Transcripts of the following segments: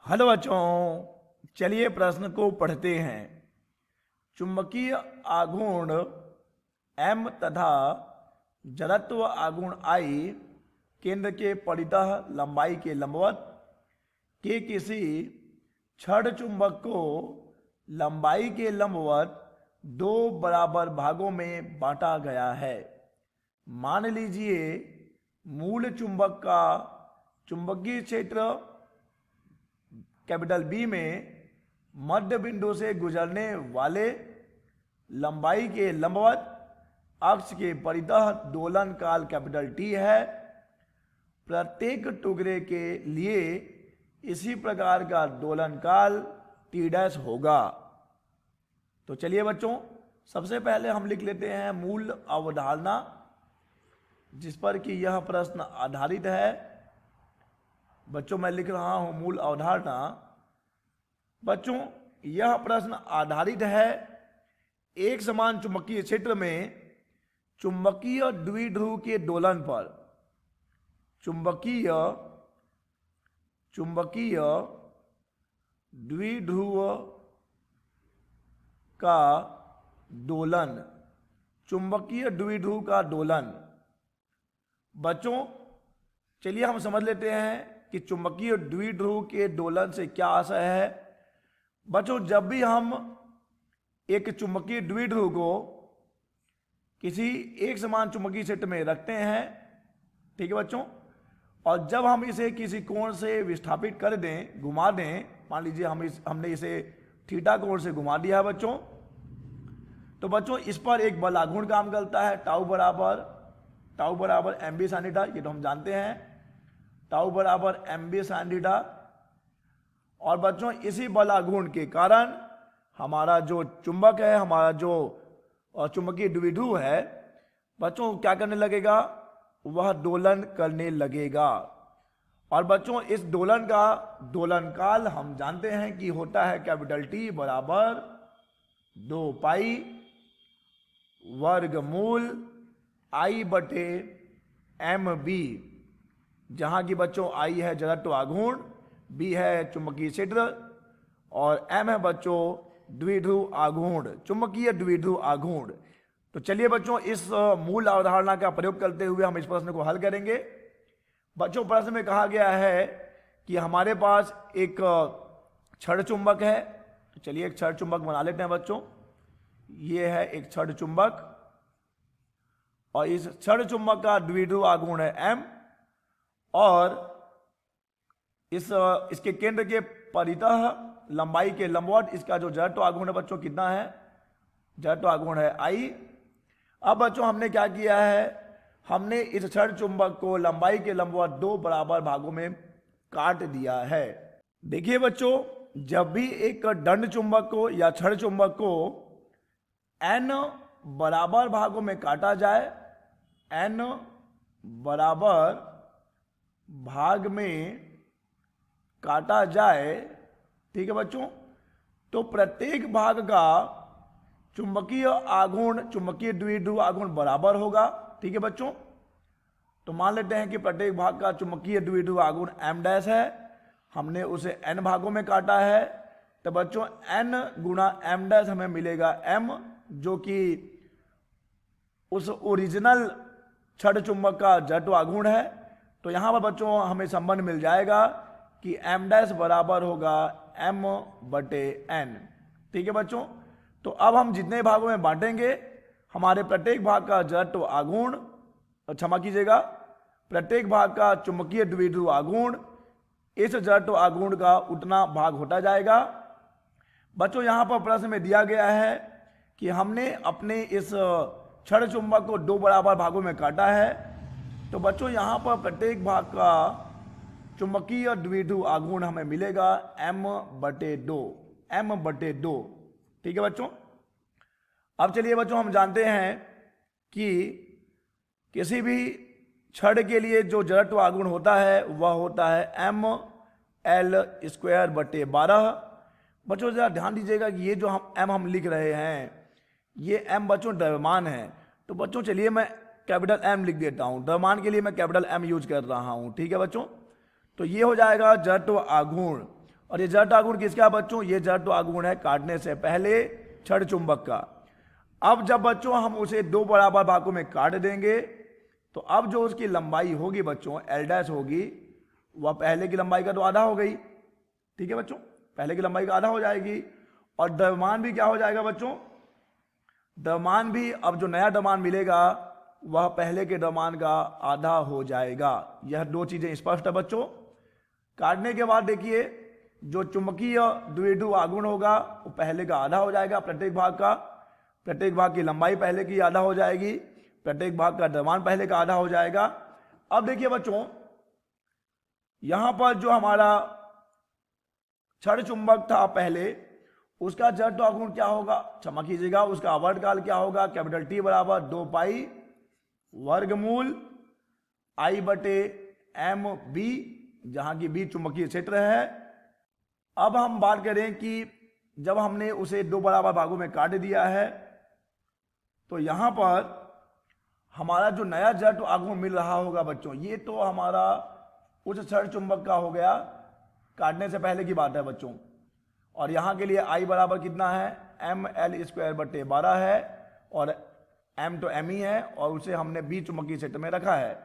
Hello बच्चों, चलिए प्रश्न को पढ़ते हैं। चुंबकीय आघूर्ण M तथा जड़त्व आघूर्ण I केंद्र के परितः लंबाई के लंबवत के किसी छड़ चुंबक को लंबाई के लंबवत दो बराबर भागों में बांटा गया है। मान लीजिए मूल चुंबक का चुंबकीय क्षेत्र कैपिटल B में मध्य बिंदु से गुजरने वाले लंबाई के लंबवत अक्ष के परितः दोलन काल कैपिटल T है। प्रत्येक टुकड़े के लिए इसी प्रकार का दोलन काल T' होगा। तो चलिए बच्चों, सबसे पहले हम लिख लेते हैं मूल अवधारणा जिस पर कि यह प्रश्न आधारित है। बच्चों मैं लिख रहा हूं मूल अवधारणा। बच्चों यह प्रश्न आधारित है एक समान चुंबकीय क्षेत्र में चुंबकीय द्विध्रुव के दोलन पर। चुंबकीय द्विध्रुव का दोलन, चुंबकीय द्विध्रुव का दोलन। बच्चों चलिए हम समझ लेते हैं कि चुंबकीय द्विध्रुव के दोलन से क्या आशय है। बच्चों जब भी हम एक चुंबकीय द्विध्रुव को किसी एक समान चुंबकीय क्षेत्र में रखते हैं, ठीक है बच्चों, और जब हम इसे किसी कोण से विस्थापित कर दें, घुमा दें, मान लीजिए हमने इसे थीटा कोण से घुमा दिया है बच्चों, तो बच्चों इस पर एक बल आघूर्ण काम करता है टाउ बराबर एम बी साइन थीटा। ये तो हम जानते हैं, टाउ बराबर एम बी साइन थीटा। और बच्चों इसी बल आघूर्ण के कारण हमारा जो चुंबक है, हमारा जो चुंबकीय द्विध्रुव है बच्चों क्या करने लगेगा, वह दोलन करने लगेगा। और बच्चों इस दोलन का दोलन काल हम जानते हैं कि होता है कैपिटल T बराबर 2 पाई वर्गमूल I बटे एम बी, जहां की बच्चों I है जड़त्व आघूर्ण, B है चुंबकीय क्षेत्र और M है बच्चों द्विध्रुव आघूर्ण, चुंबकीय द्विध्रुव आघूर्ण। तो चलिए बच्चों इस मूल अवधारणा का प्रयोग करते हुए हम इस प्रश्न को हल करेंगे। बच्चों प्रश्न में कहा गया है कि हमारे पास एक छड़ चुंबक है। तो चलिए एक छड़ चुंबक बना लेते हैं बच्चों। ये है एक छड़ चुंबक और इस छड़ चुंबक का द्विध्रुव आघूर्ण है M और इसके केंद्र के परितः लंबाई के लंबवत इसका जो जड़त्व आघूर्ण है बच्चों कितना है, जड़त्व आघूर्ण है I। अब बच्चों हमने क्या किया है, हमने इस छड़ चुंबक को लंबाई के लंबवत दो बराबर भागों में काट दिया है। देखिए बच्चों जब भी एक दंड चुंबक को या छड़ चुंबक को n बराबर भागों में काटा जाए, n बराबर भाग में काटा जाए, ठीक है बच्चों, तो प्रत्येक भाग का चुंबकीय आघूर्ण, चुंबकीय द्विध्रुव आघूर्ण बराबर होगा। ठीक है बच्चों, तो मान लेते हैं कि प्रत्येक भाग का चुंबकीय द्विध्रुव आघूर्ण M' है, हमने उसे n भागों में काटा है, तो बच्चों n गुणा M' हमें मिलेगा M, जो कि उस ओरिजिनल छड़ चुंबक का जड़त्व आघूर्ण है। तो यहां पर बच्चों हमें संबंध मिल जाएगा कि M' बराबर होगा M बटे n। ठीक है बच्चों, तो अब हम जितने भागों में बांटेंगे हमारे प्रत्येक भाग का जड़त्व आघूर्ण, क्षमा कीजिएगा, प्रत्येक भाग का चुंबकीय द्विध्रुव आघूर्ण इस जड़त्व आघूर्ण का उतना भाग होता जाएगा। बच्चों यहां पर प्रश्न में दिया गया है कि हमने अपने इस छड़ चुंबक को दो बराबर भागों में काटा है, तो बच्चों यहां पर प्रत्येक भाग का चुंबकीय द्विध्रुव आघूर्ण हमें मिलेगा M बटे 2। ठीक है बच्चों, अब चलिए बच्चों हम जानते हैं कि किसी भी छड़ के लिए जो जड़त्व आघूर्ण होता है वह होता है ML² बटे 12। बच्चों जरा ध्यान दीजिएगा कि ये जो हम लिख रहे हैं ये M बच्चों द्रव्यमान है। तो बच्चों चलिए मैं कैपिटल M लिख देता हूं, द्रव्यमान के लिए मैं कैपिटल M यूज कर रहा हूं। ठीक है बच्चों, तो ये हो जाएगा जड़त्व आघूर्ण और ये जड़ आघूर्ण किसका है बच्चों? ये जड़ आघूर्ण है काटने से पहले छड़ चुंबक का। अब जब बच्चों हम उसे दो बराबर भागों में काट देंगे तो अब जो उसकी लंबाई होगी बच्चों एल डैश होगी, वह पहले की लंबाई का तो आधा हो गई। ठीक है बच्चों, पहले की लंबाई का आधा हो जाएगी। और द्रव्यमान भी क्या हो जाएगा बच्चों? द्रव्यमान भी, अब जो नया द्रव्यमान मिलेगा वह पहले के द्रव्यमान का आधा हो जाएगा। यह दो चीजें स्पष्ट है बच्चों। काटने के बाद देखिए जो चुंबकीय द्विध्रुव आघूर्ण होगा वो पहले का आधा हो जाएगा प्रत्येक भाग का। प्रत्येक भाग की लंबाई पहले की आधा हो जाएगी, प्रत्येक भाग का द्रव्यमान पहले का आधा हो जाएगा। अब देखिए बच्चों यहां पर जो हमारा छड़ चुंबक था पहले, उसका जड़ आघूर्ण क्या होगा? क्षमा कीजिएगा, उसका आवर्तकाल क्या होगा? कैपिटल टी बराबर 2 पाई वर्गमूल आई बटे एम बी, जहां की बी चुंबकीय क्षेत्र है। अब हम बात करें कि जब हमने उसे दो बराबर भागों में काट दिया है तो यहां पर हमारा जो नया जड़ आघूर्ण मिल रहा होगा बच्चों, ये तो हमारा उस छड़ चुंबक का हो गया, काटने से पहले की बात है बच्चों। और यहां के लिए आई बराबर कितना है? एम एल स्क्वायर बटे 12 है, और एम तो एम ही है, और उसे हमने बी चुंबकीय क्षेत्र में रखा है।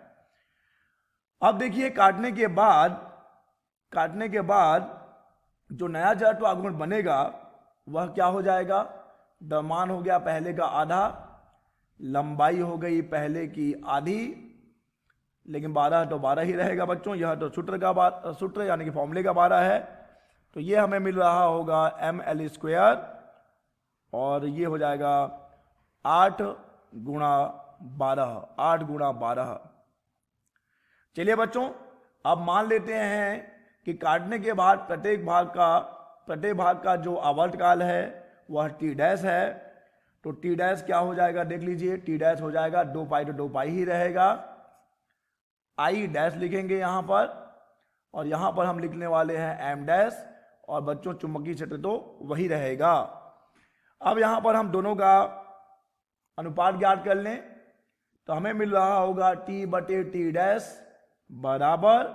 अब देखिए काटने के बाद जो नया जड़ आघूर्ण बनेगा वह क्या हो जाएगा? द्रव्यमान हो गया पहले का आधा, लंबाई हो गई पहले की आधी, लेकिन 12 तो 12 ही रहेगा बच्चों। यह तो सूत्र यानी कि फॉर्मूले का 12 है। तो ये हमें मिल रहा होगा एम एल स्क्वायर, और ये हो जाएगा 8 गुणा 12, 8 गुणा 12। चलिए बच्चों अब मान लेते हैं कि काटने के बाद प्रत्येक भाग का जो आवर्तकाल है वह टी डैश है। तो टी डैश क्या हो जाएगा देख लीजिए, टी डैश हो जाएगा 2 पाई तो 2 पाई ही रहेगा। आई डैश लिखेंगे यहां पर, और यहां पर हम लिखने वाले हैं एम डैश, और बच्चों चुंबकीय क्षेत्र तो वही रहेगा। अब यहां पर हम दोनों का अनुपात ज्ञात कर लें तो हमें मिल रहा होगा टी बटे टी डैश बराबर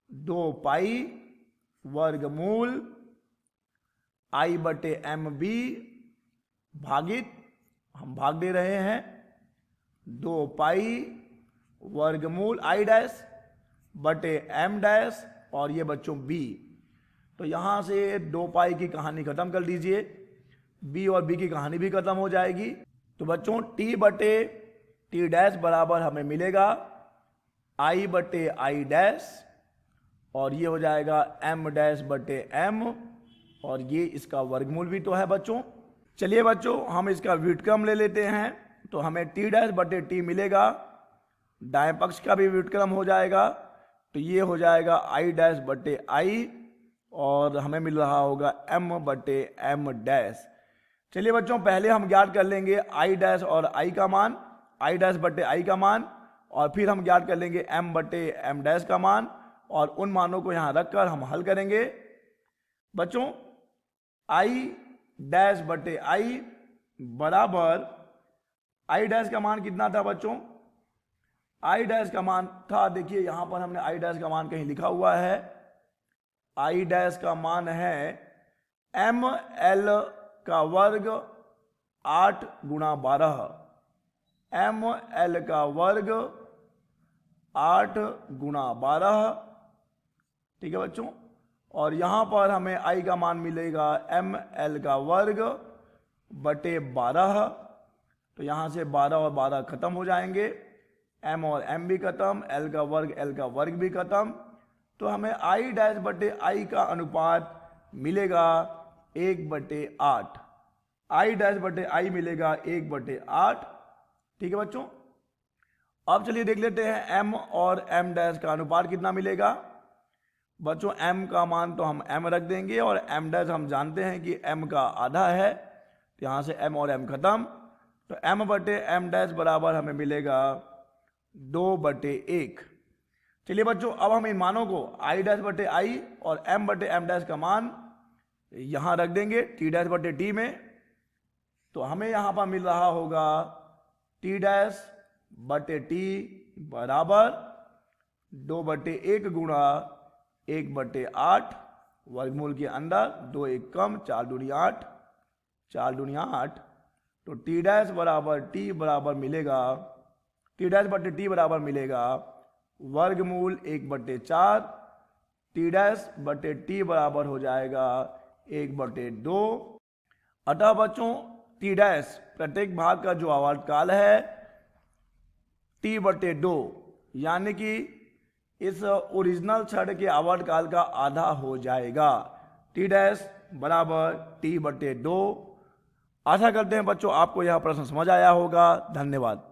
2 पाई वर्गमूल आई बटे एम बी भागित, हम भाग दे रहे हैं 2 पाई वर्गमूल आई डैश बटे एम डैश, और ये बच्चों बी। तो यहां से 2 पाई की कहानी खत्म कर दीजिए, बी और बी की कहानी भी खत्म हो जाएगी। तो बच्चों टी बटे टी डैश बराबर हमें मिलेगा आई बटे आई डैश, और ये हो जाएगा एम डैश बटे एम, और ये इसका वर्गमूल भी तो है बच्चों। चलिए बच्चों हम इसका व्युत्क्रम ले लेते हैं, तो हमें टी डैश बटे टी मिलेगा, दाएं पक्ष का भी व्युत्क्रम हो जाएगा, तो ये हो जाएगा आई डैश बटे आई, और हमें मिल रहा होगा m बटे m डैश। चलिए बच्चों पहले हम ज्ञात कर लेंगे i डैश और i का मान, i डैश बटे i का मान, और फिर हम ज्ञात कर लेंगे m बटे m डैश का मान, और उन मानों को यहां रखकर हम हल करेंगे। बच्चों i डैश बटे i बराबर i डैश का मान कितना था बच्चों? i डैश का मान था, देखिए यहां पर हमने i डैश का मान कहीं लिखा हुआ है, आई डैश का मान है एम एल का वर्ग 8 गुणा 12, एम एल का वर्ग 8 गुणा 12। ठीक है बच्चों, और यहां पर हमें आई का मान मिलेगा एम एल का वर्ग बटे 12। तो यहां से 12 और 12 खत्म हो जाएंगे, एम और एम भी खत्म, एल का वर्ग भी खत्म। तो हमें आई डैश बटे आई का अनुपात मिलेगा 1/8, आई डैश बटे आई मिलेगा 1/8। ठीक है बच्चों, अब चलिए देख लेते हैं m और m डैश का अनुपात कितना मिलेगा। बच्चों m का मान तो हम m रख देंगे, और m डैश हम जानते हैं कि m का आधा है, तो यहां से m और m खत्म। तो m बटे m डैश बराबर हमें मिलेगा 2/1। चलिए बच्चों अब हम इन मानों को i डैश बटे i और m बटे m डैश का मान यहां रख देंगे t डैश बटे t में। तो हमें यहां पर मिल रहा होगा t डैश बटे t बराबर 2/1 गुणा 1/8, वर्गमूल के अंदर 2 एक कम, 4 दूनी 8, 4 दूनी 8, तो टी डैश बराबर टी बराबर मिलेगा, टी डैश बटे टी बराबर मिलेगा वर्गमूल 1/4, टी डैश बटे टी बराबर हो जाएगा 1/2। अतः बच्चों टी डैश प्रत्येक भाग का जो आवर्तकाल है t/2, यानी कि इस ओरिजिनल छड़ के आवर्तकाल का आधा हो जाएगा। टी डैश बराबर t/2। आशा करते हैं बच्चों आपको यह प्रश्न समझ आया होगा। धन्यवाद।